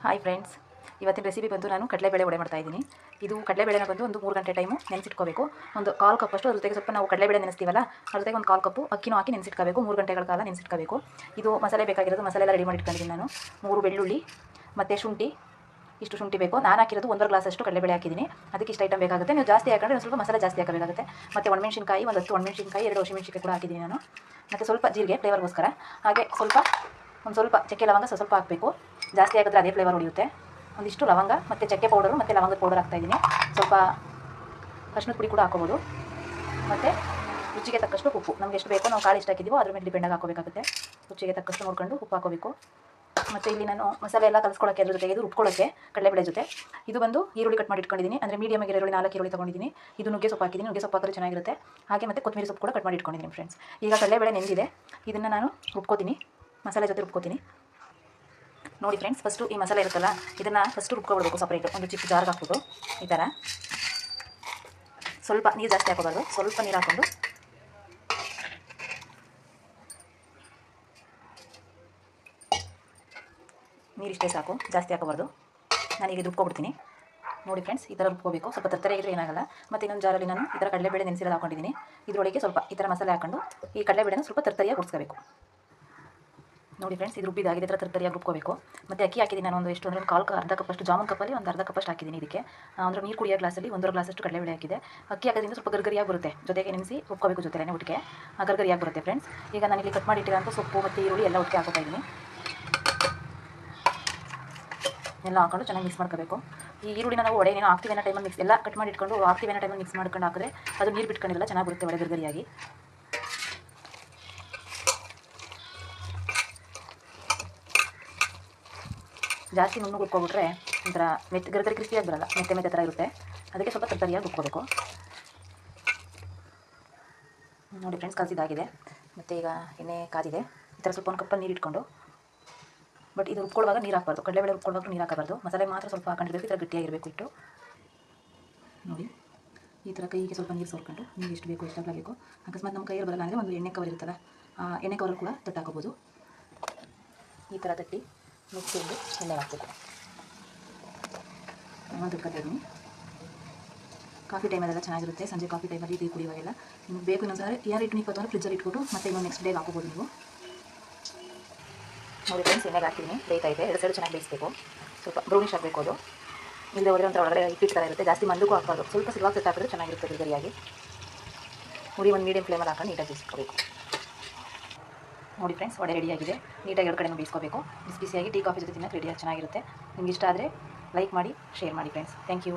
Hi friends, ಇವತ್ತಿನ recipe ಬಂದು ನಾನು ಕಡಲೆಬೇಳೆ ವಡೆ ಮಾಡ್ತಾ ಇದ್ದೀನಿ. ಇದು ಕಡಲೆಬೇಳೆನ ಬಂದು ಒಂದು 3 ಗಂಟೆ ಟೈಮು ನೆನೆಸಿಟ್ಕೋಬೇಕು. ಒಂದು 1/4 ಕಪ್ಪಷ್ಟು ಅದ್ರ ಜೊತೆಗೆ ಸ್ವಲ್ಪ ನಾವು ಕಡಲೆಬೇಳೆ ನೆನೆಸ್ತೀವಲ್ಲ, ಅದ್ರ ಜೊತೆಗೆ ಒಂದು 1/4 ಕಪ್ಪು ಅಕ್ಕಿನೂ ಹಾಕಿ ನೆನೆಸಿಟ್ಕೋಬೇಕು. 3 ಗಂಟೆಗಳ ಕಾಲ ನೆನೆಸಿಟ್ಕೋಬೇಕು. ಇದು ಮಸಾಲೆ ಬೇಕಾಗಿರೋದು, ಮಸಾಲೆ ಎಲ್ಲ ರೆಡಿ ಮಾಡಿ ಇಟ್ಕೊಂಡಿದ್ದೀನಿ ನಾನು. 3 ಬೆಳ್ಳುಳ್ಳಿ ಮತ್ತು ಶುಂಠಿ, ಇಷ್ಟು ಶುಂಠಿ ಬೇಕು. ನಾನು ಹಾಕಿರೋದು 1 ಗ್ಲಾಸಷ್ಟು ಕಡಲೆಬೇಳೆ ಹಾಕಿದ್ದೀನಿ. ಅದಕ್ಕೆ ಇಷ್ಟು ಐಟಮ್ ಬೇಕಾಗುತ್ತೆ. ನೀವು ಜಾಸ್ತಿ ಹಾಕೊಂಡ್ರೆ ಸ್ವಲ್ಪ ಮಸಾಲೆ ಜಾಸ್ತಿ ಹಾಕಬೇಕಾಗುತ್ತೆ. ಮತ್ತು ಒಣಮೆಣಸಿನಕಾಯಿ, ಒಂದು 10 ಒಣಮೆಣಸಿನಕಾಯಿ, 2 ಹಸಿಮೆಣಸಿನಕಾಯಿ ಕೂಡ ಹಾಕಿದ್ದೀನಿ ನಾನು. ಮತ್ತು ಸ್ವಲ್ಪ ಜೀರಿಗೆ ಫ್ಲೇವರ್ಗೋಸ್ಕರ. ಹಾಗೆ ಒಂದು ಸ್ವಲ್ಪ ಚಕ್ಕೆ ಲವಂಗ ಸ್ವಲ್ಪ ಹಾಕಬೇಕು. ಜಾಸ್ತಿ ಹಾಕಿದ್ರೆ ಅದೇ ಫ್ಲೇವರ್ ಹೊಡೆಯುತ್ತೆ. ಒಂದಿಷ್ಟು ಲವಂಗ ಮತ್ತು ಚಕ್ಕೆ ಪೌಡರು ಮತ್ತು ಲವಂಗದ ಪೌಡರ್ ಹಾಕ್ತಾಯಿದ್ದೀನಿ. ಸ್ವಲ್ಪ ಅರಿಶಿನದ ಪುಡಿ ಕೂಡ ಹಾಕೋಬೋದು. ಮತ್ತು ರುಚಿಗೆ ತಕ್ಕಷ್ಟು ಉಪ್ಪು, ನಮ್ಗೆ ಎಷ್ಟು ಬೇಕೋ ನಾವು ಕಾಳು ಎಷ್ಟು ಹಾಕಿದ್ದೀವೋ ಅದ್ರ ಮೇಲೆ ಡಿಪೆಂಡಾಗಿ ಹಾಕೋಬೇಕಾಗುತ್ತೆ. ರುಚಿಗೆ ತಕ್ಕಷ್ಟು ನೋಡಿಕೊಂಡು ಉಪ್ಪು ಹಾಕೋಬೇಕು. ಮತ್ತು ಇಲ್ಲಿ ನಾನು ಮಸಾಲೆ ಎಲ್ಲ ಕಲಿಸ್ಕೊಳ್ಳೋಕ್ಕೆ ಅದ್ರ ಜೊತೆಗೆ ಇದು ರುಬ್ಕೊಳ್ಳೋಕ್ಕೆ ಕಡಲೆಬೇಳೆ ಜೊತೆ ಇದು ಬಂದು ಈರುಳ್ಳಿ ಕಟ್ ಮಾಡಿ ಇಟ್ಕೊಂಡಿದ್ದೀನಿ. ಅಂದರೆ ಮೀಡಿಯಮ್ ಆಗಿ ಈರುಳ್ಳಿ 4 ಈರುಳ್ಳಿ ತೊಗೊಂಡಿದ್ದೀನಿ. ಇದು ನುಗ್ಗೆ ಸೊಪ್ಪು ಹಾಕಿದ್ದೀನಿ. ನುಗ್ಗೆ ಸೊಪ್ಪು ಹಾಕಿದ್ರೆ ಚೆನ್ನಾಗಿರುತ್ತೆ. ಹಾಗೆ ಮತ್ತು ಕೊತ್ತಂಬರಿ ಸೊಪ್ಪು ಕೂಡ ಕಟ್ ಮಾಡಿ ಇಟ್ಕೊಂಡಿದ್ದೀನಿ ಫ್ರೆಂಡ್ಸ್. ಈಗ ಕಡಲೆಬೇಳೆ ನೆಂದಿದೆ, ಇದನ್ನು ನಾನು ರುಬ್ಕೋತೀನಿ, ಮಸಾಲೆ ಜೊತೆ ರುಬ್ಕೋತೀನಿ. ನೋಡಿ ಫ್ರೆಂಡ್ಸ್, ಫಸ್ಟು ಈ ಮಸಾಲೆ ಇರುತ್ತಲ್ಲ, ಇದನ್ನು ಫಸ್ಟು ರುಬ್ಕೊಬಿಡ್ಬೇಕು. ಸಪ್ರೇಟು ಒಂದು ಚಿಕ್ಕ ಜಾರ್ಗೆ ಹಾಕ್ಬಿಟ್ಟು ಈ ಥರ ಸ್ವಲ್ಪ ನೀರು ಜಾಸ್ತಿ ಹಾಕೋಬಾರ್ದು, ಸ್ವಲ್ಪ ನೀರು ಹಾಕ್ಕೊಂಡು ನೀರಿಷ್ಟೇ ಸಾಕು, ಜಾಸ್ತಿ ಹಾಕೋಬಾರ್ದು. ನಾನೀಗ ರುಬ್ಕೊಬಿಡ್ತೀನಿ. ನೋಡಿ ಫ್ರೆಂಡ್ಸ್, ಈ ಥರ ರುಬ್ಕೋಬೇಕು. ಸ್ವಲ್ಪ ತರ್ತರೆಯಾಗಿದ್ರೆ ಏನಾಗಲ್ಲ. ಮತ್ತು ಇನ್ನೊಂದು ಜಾರಲ್ಲಿ ನಾನು ಈ ಥರ ಕಡಲೆಬೇಳೆ ನೆನೆಸಿರೋದು ಹಾಕೊಂಡಿದ್ದೀನಿ. ಇದರೊಳಗೆ ಸ್ವಲ್ಪ ಈ ಥರ ಮಸಾಲೆ ಹಾಕ್ಕೊಂಡು ಈ ಕಡಲೆಬೇಳೆನ ಸ್ವಲ್ಪ ತರ್ತರಿಯಾಗಿ ಉಡಿಸ್ಕೋಬೇಕು. ನೋಡಿ ಫ್ರೆಂಡ್ಸ್, ಇದು ರುಬ್ಬಿದಾಗಿದೆ. ಈ ಥರ ತರ್ತರಿಯಾಗಿ ರುಬ್ಕೋಬೇಕು. ಮತ್ತು ಅಕ್ಕಿ ಹಾಕಿದ್ದೀನಿ ನಾನು ಎಷ್ಟು ಅಂದರೆ ಒಂದು ಅರ್ಧ ಕಪ್ಪಷ್ಟು ಜಾಮೂನ್ ಕಪ್ಪಲ್ಲಿ ಒಂದು ಅರ್ಧ ಕಪ್ಪಷ್ಟು ಹಾಕಿದ್ದೀನಿ. ಇದಕ್ಕೆ ಅಂದರೆ ನೀರು ಕುಡಿಯೋ ಗ್ಲಾಸಲ್ಲಿ 1.5 ಗ್ಲಾಸಷ್ಟು ಕಡಲೆಬೇಳೆ ಹಾಕಿದೆ. ಅಕ್ಕಿ ಹಾಕೋದ್ರಿಂದ ಸ್ವಲ್ಪ ಗರ್ಗರಿಯಾಗಿ ಬರುತ್ತೆ. ಜೊತೆಗೆ ನೆನೆಸಿ ರುಬ್ಕೋಬೇಕು, ಜೊತೆಲೇ ಒಟ್ಟಿಗೆ ಗರ್ಗರಿಯಾಗಿ ಬರುತ್ತೆ ಫ್ರೆಂಡ್ಸ್. ಈಗ ನಾನು ಇಲ್ಲಿ ಕಟ್ ಮಾಡಿ ಇಟ್ಟಿರೋಂಥ ಸೊಪ್ಪು ಮತ್ತು ಈರುಳ್ಳಿ ಎಲ್ಲ ಒಟ್ಟಿಗೆ ಹಾಕೋತಾ ಇದ್ದೀನಿ. ಎಲ್ಲ ಹಾಕೊಂಡು ಚೆನ್ನಾಗಿ ಮಿಕ್ಸ್ ಮಾಡ್ಕೋಬೇಕು. ಈ ಈರುಳ್ಳಿನ ನಾವು ವಡೆ ಏನೋ ಹಾಕ್ತೀವಿ ಅನ್ನೋ ಟೈಮಲ್ಲಿ ಎಲ್ಲ ಕಟ್ ಮಾಡಿ ಇಟ್ಕೊಂಡು ಹಾಕ್ತೀವಿ ಅನ್ನೋ ಟೈಮಲ್ಲಿ ಮಿಕ್ಸ್ ಮಾಡ್ಕೊಂಡು ಹಾಕಿದ್ರೆ ಅದು ನೀರು ಬಿಟ್ಕೊಂಡಿಲ್ಲ, ಚೆನ್ನಾಗಿ ಬರುತ್ತೆ ವಡೆ ಗರ್ಗರಿಯಾಗಿ. ಜಾಸ್ತಿ ನುಣ್ಣಗೆ ರುಬ್ಕೊಬಿಟ್ರೆ ಒಂಥರ ಗರ್ಗರಿ ಕ್ರಿಸ್ಪಿಯಾಗಿ ಬರಲ್ಲ, ಮೆತ್ತೆ ಥರ ಇರುತ್ತೆ. ಅದಕ್ಕೆ ಸ್ವಲ್ಪ ತರ್ತರಿಯಾಗಿ ರುಬ್ಕೋಬೇಕು. ನೋಡಿ ಫ್ರೆಂಡ್ಸ್, ಕಲಸಿದಾಗಿದೆ. ಮತ್ತು ಈಗ ಎಣ್ಣೆ ಕಾದಿದೆ. ಈ ಥರ ಸ್ವಲ್ಪ ಒಂದು ಕಪ್ಪಲ್ಲಿ ನೀರು ಇಟ್ಕೊಂಡು, ಬಟ್ ಇದು ರುಬ್ಕೊಳ್ಳುವಾಗ ನೀರು ಹಾಕಬಾರ್ದು. ಕಡಲೆಬೇಳೆ ರುಬ್ಕೊಳ್ಳುವಾಗ ನೀರು ಹಾಕಬಾರ್ದು. ಮಸಾಲೆ ಮಾತ್ರ ಸ್ವಲ್ಪ ಹಾಕೊಂಡಿರಬೇಕು. ಈ ಥರ ಗಟ್ಟಿಯಾಗಿರಬೇಕು ಇಟ್ಟು. ನೋಡಿ, ಈ ಥರ ಕೈಗೆ ಸ್ವಲ್ಪ ನೀರು ಸೋರ್ಕೊಂಡು ನೀರು ಎಷ್ಟು ಬೇಕು ಎಷ್ಟು ಆಗಬೇಕು. ಅಕಸ್ಮಾತ್ ನಮ್ಮ ಕೈಯಲ್ಲಿ ಬರಲ್ಲ ಅಂದರೆ ಒಂದು ಎಣ್ಣೆ ಕವರ್ ಇರುತ್ತಲ್ಲ, ಆ ಎಣ್ಣೆ ಕವರ್ ಕೂಡ ತಟ್ಟು ಹಾಕೋಬೋದು. ಈ ಥರ ತಟ್ಟಿ ಮಿಕ್ಸಿಂದು ಎಣ್ಣೆ ಹಾಕಬೇಕು. ಒಂದು ಇಟ್ಕೊತಾಯಿದ್ದೀನಿ. ಕಾಫಿ ಟೈಮಲ್ಲೆಲ್ಲ ಚೆನ್ನಾಗಿರುತ್ತೆ. ಸಂಜೆ ಕಾಫಿ ಟೈಮಲ್ಲಿ ಟೀ ಕುಡಿಯುವಾಗೆಲ್ಲ ನಿಮ್ಗೆ ಬೇಕು. ಇನ್ನೊಂದು ಸಾರಿ ಯಾರು ಇಟ್ಟು ನಿಂತ್ಕೊತಾರೆ ಫ್ರಿಜ್ಜಲ್ಲಿ ಇಟ್ಬಿಟ್ಟು ಮತ್ತೆ ಇನ್ನೊಂದು ನೆಕ್ಸ್ಟ್ ಡೇಗೆ ಹಾಕೋಬೋದು ನೀವು. ನೋಡಿ ಫ್ರೆಂಡ್ಸ್, ಎಣ್ಣೆಗೆ ಹಾಕ್ತೀನಿ. ಬೇಯ್ತಾ ಇದೆ. 2 ಸೈಡು ಚೆನ್ನಾಗಿ ಬೇಯಿಸಬೇಕು. ಸ್ವಲ್ಪ ಬ್ರೌನಿಶ್ ಆಗಬೇಕು. ಅದು ಇಲ್ಲದೆ ಹೊಡೆದ್ರೆ ಒಂಥರ ಒಳಗಡೆ ಹಿಟ್ಟು ಥರ ಇರುತ್ತೆ. ಜಾಸ್ತಿ ಮಂದಕ್ಕೂ ಹಾಕ್ಬಾರ್ದು. ಸ್ವಲ್ಪ ಸಿಲ್ವಾಗಿ ಸೆಟ್ ಹಾಕಿದ್ರೆ ಚೆನ್ನಾಗಿರುತ್ತೆ ಗರಿಯಾಗಿ. ಉರಿ ಒಂದು ಮೀಡಿಯಮ್ ಫ್ಲೇಮಲ್ಲಿ ಹಾಕೊಂಡು ನೀಟಾಗಿ ಬೇಯಿಸ್ಕೋಬೇಕು. ನೋಡಿ ಫ್ರೆಂಡ್ಸ್, ವಡೆ ರೆಡಿಯಾಗಿದೆ. ನೀಟಾಗಿ 2 ಕಡೆನೂ ಬೇಯಿಸ್ಕೋಬೇಕು. ಬಿಸಿಯಾಗಿ ಟೀ ಕಾಫಿ ಜೊತೆ ತಿನ್ನೋಕ್ಕೆ ರೆಡಿಯಾಗಿ ಚೆನ್ನಾಗಿರುತ್ತೆ. ನಿಮ್ಗೆ ಇಷ್ಟ ಆದರೆ ಲೈಕ್ ಮಾಡಿ, ಶೇರ್ ಮಾಡಿ ಫ್ರೆಂಡ್ಸ್. Thank you.